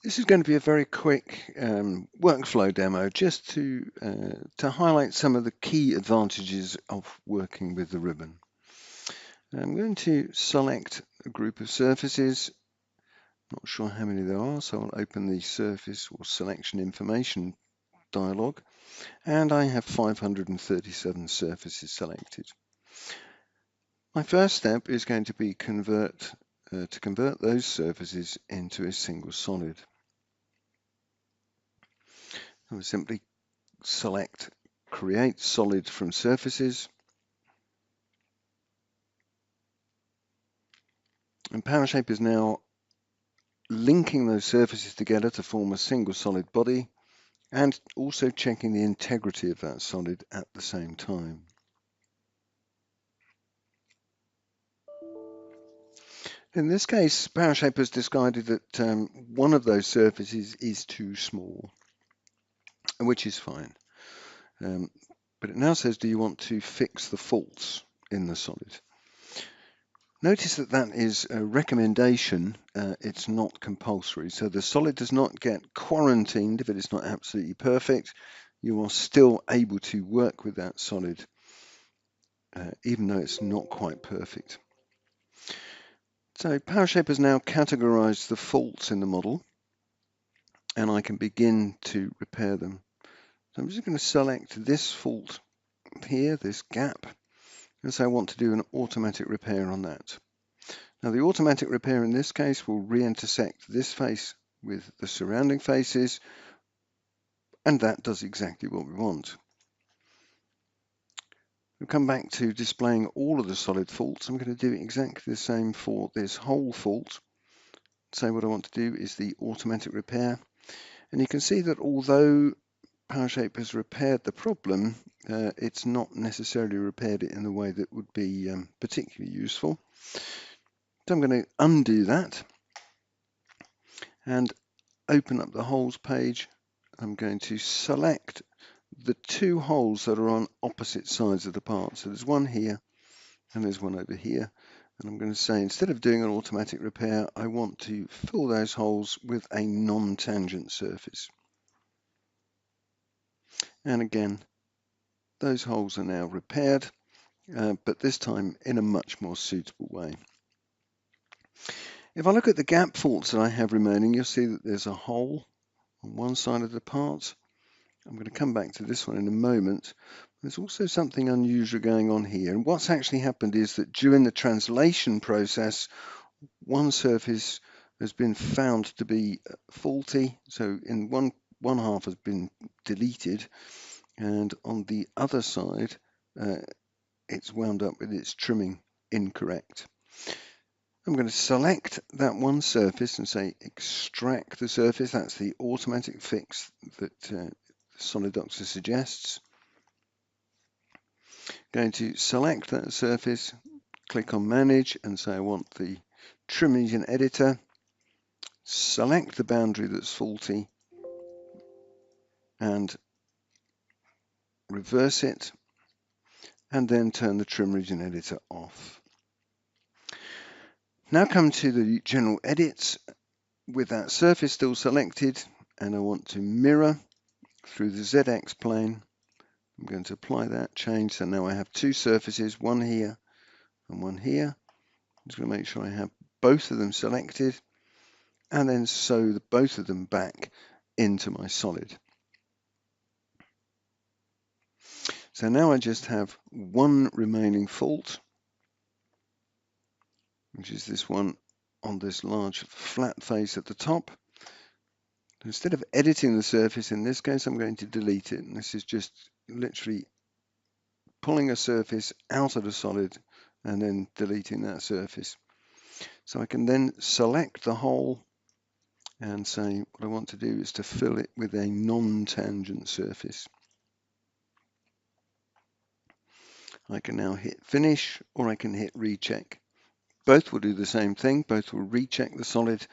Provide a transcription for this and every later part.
This is going to be a very quick workflow demo just to highlight some of the key advantages of working with the ribbon. I'm going to select a group of surfaces. Not sure how many there are, so I'll open the surface or selection information dialog, and I have 537 surfaces selected. My first step is going to be to convert those surfaces into a single solid. I will simply select Create Solid from Surfaces, and PowerShape is now linking those surfaces together to form a single solid body and also checking the integrity of that solid at the same time. In this case, PowerShape has decided that one of those surfaces is too small, which is fine. But it now says, do you want to fix the faults in the solid? Notice that that is a recommendation, it's not compulsory. So the solid does not get quarantined if it is not absolutely perfect. You are still able to work with that solid, even though it's not quite perfect. So PowerShape has now categorized the faults in the model, and I can begin to repair them. So I'm just going to select this fault here, this gap, and so I want to do an automatic repair on that. Now the automatic repair in this case will re-intersect this face with the surrounding faces, and that does exactly what we want. We'll come back to displaying all of the solid faults. I'm going to do exactly the same for this whole fault. So what I want to do is the automatic repair, and you can see that although PowerShape has repaired the problem, it's not necessarily repaired it in a way that would be particularly useful. So I'm going to undo that and open up the holes page. I'm going to select the two holes that are on opposite sides of the part. So there's one here and there's one over here. And I'm going to say, instead of doing an automatic repair, I want to fill those holes with a non-tangent surface. And again, those holes are now repaired, but this time in a much more suitable way. If I look at the gap faults that I have remaining, you'll see that there's a hole on one side of the part. I'm going to come back to this one in a moment. There's also something unusual going on here. And what's actually happened is that during the translation process, one surface has been found to be faulty. So in one half has been deleted, and on the other side, it's wound up with its trimming incorrect. I'm going to select that one surface and say extract the surface. That's the automatic fix that Solidoxa suggests. Going to select that surface, click on manage and say I want the trim region editor. Select the boundary that's faulty and reverse it, and then turn the trim region editor off. Now come to the general edits with that surface still selected, and I want to mirror through the ZX plane. I'm going to apply that change, so now I have two surfaces, one here and one here. I'm just going to make sure I have both of them selected, and then sew both of them back into my solid. So now I just have one remaining fault, which is this one on this large flat face at the top. Instead of editing the surface, in this case, I'm going to delete it. And this is just literally pulling a surface out of the solid and then deleting that surface. So I can then select the hole and say what I want to do is to fill it with a non-tangent surface. I can now hit finish, or I can hit recheck. Both will do the same thing. Both will recheck the solid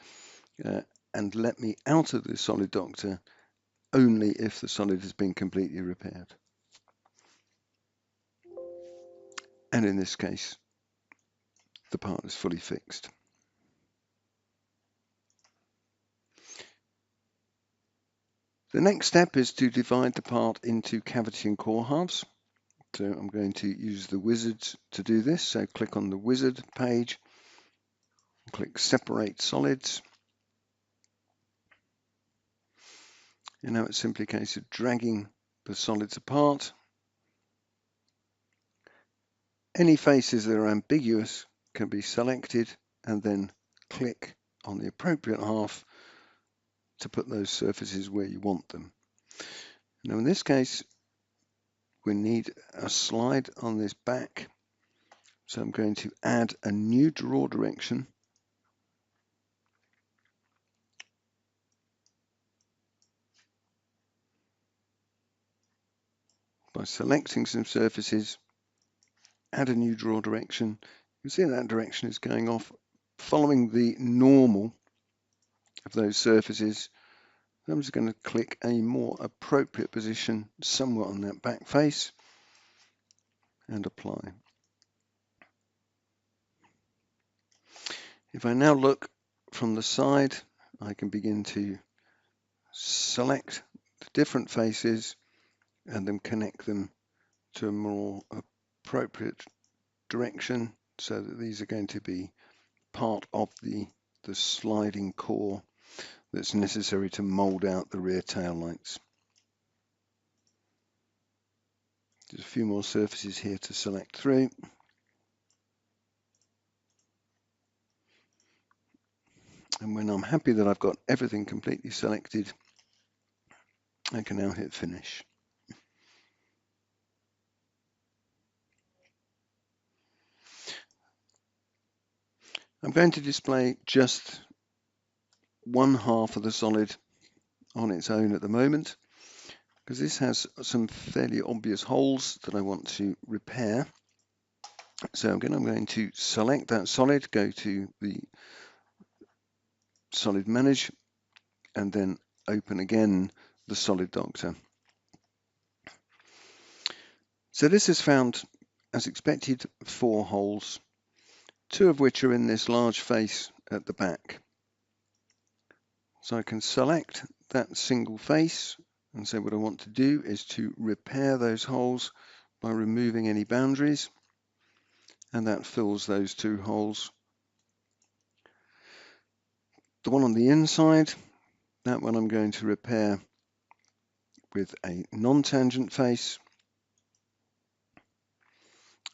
and let me out of the Solid Doctor only if the solid has been completely repaired. And in this case, the part is fully fixed. The next step is to divide the part into cavity and core halves. So I'm going to use the wizard to do this. So click on the wizard page, click separate solids. And now it's simply a case of dragging the solids apart. Any faces that are ambiguous can be selected and then click on the appropriate half to put those surfaces where you want them. Now in this case, we need a slide on this back. So I'm going to add a new draw direction. By selecting some surfaces, add a new draw direction. You can see that direction is going off following the normal of those surfaces. I'm just going to click a more appropriate position somewhere on that back face and apply. If I now look from the side, I can begin to select the different faces and then connect them to a more appropriate direction so that these are going to be part of the sliding core that's necessary to mold out the rear tail lights. There's a few more surfaces here to select through. And when I'm happy that I've got everything completely selected, I can now hit finish. I'm going to display just one half of the solid on its own at the moment, because this has some fairly obvious holes that I want to repair. So again, I'm going to select that solid, go to the solid manage, and then open again the solid doctor. So this has found, as expected, 4 holes, 2 of which are in this large face at the back. So I can select that single face, and so what I want to do is to repair those holes by removing any boundaries, and that fills those 2 holes. The one on the inside, that one I'm going to repair with a non-tangent face,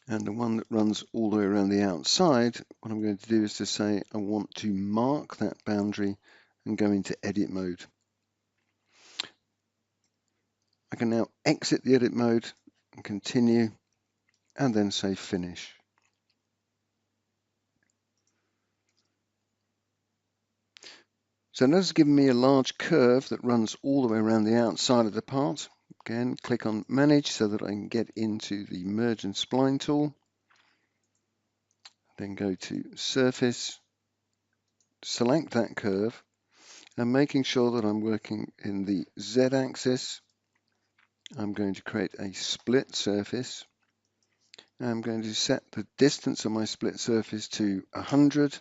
and the one that runs all the way around the outside, what I'm going to do is to say I want to mark that boundary and go into edit mode. I can now exit the edit mode and continue, and then say finish. So that has given me a large curve that runs all the way around the outside of the part. Again, click on manage so that I can get into the Emergent spline tool. Then go to surface, select that curve, and making sure that I'm working in the Z axis, I'm going to create a split surface. I'm going to set the distance of my split surface to 100,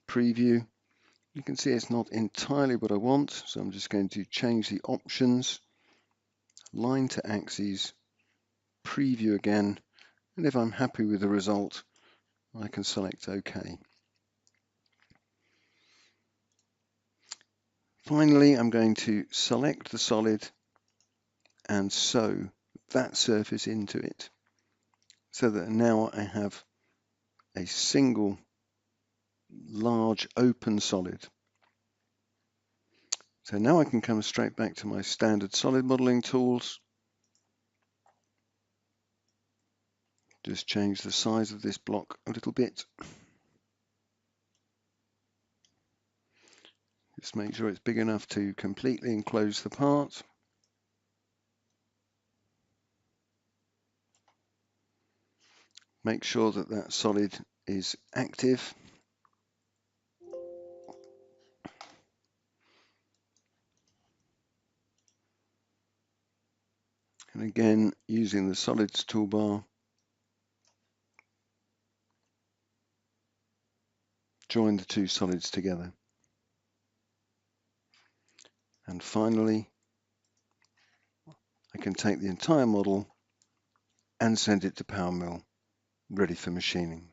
preview. You can see it's not entirely what I want, so I'm just going to change the options, line to axes, preview again, and if I'm happy with the result, I can select OK. Finally, I'm going to select the solid and sew that surface into it, so that now I have a single large open solid. So now I can come straight back to my standard solid modeling tools. Just change the size of this block a little bit. Just make sure it's big enough to completely enclose the part. Make sure that that solid is active. And again, using the solids toolbar, join the 2 solids together. And finally, I can take the entire model and send it to PowerMill, ready for machining.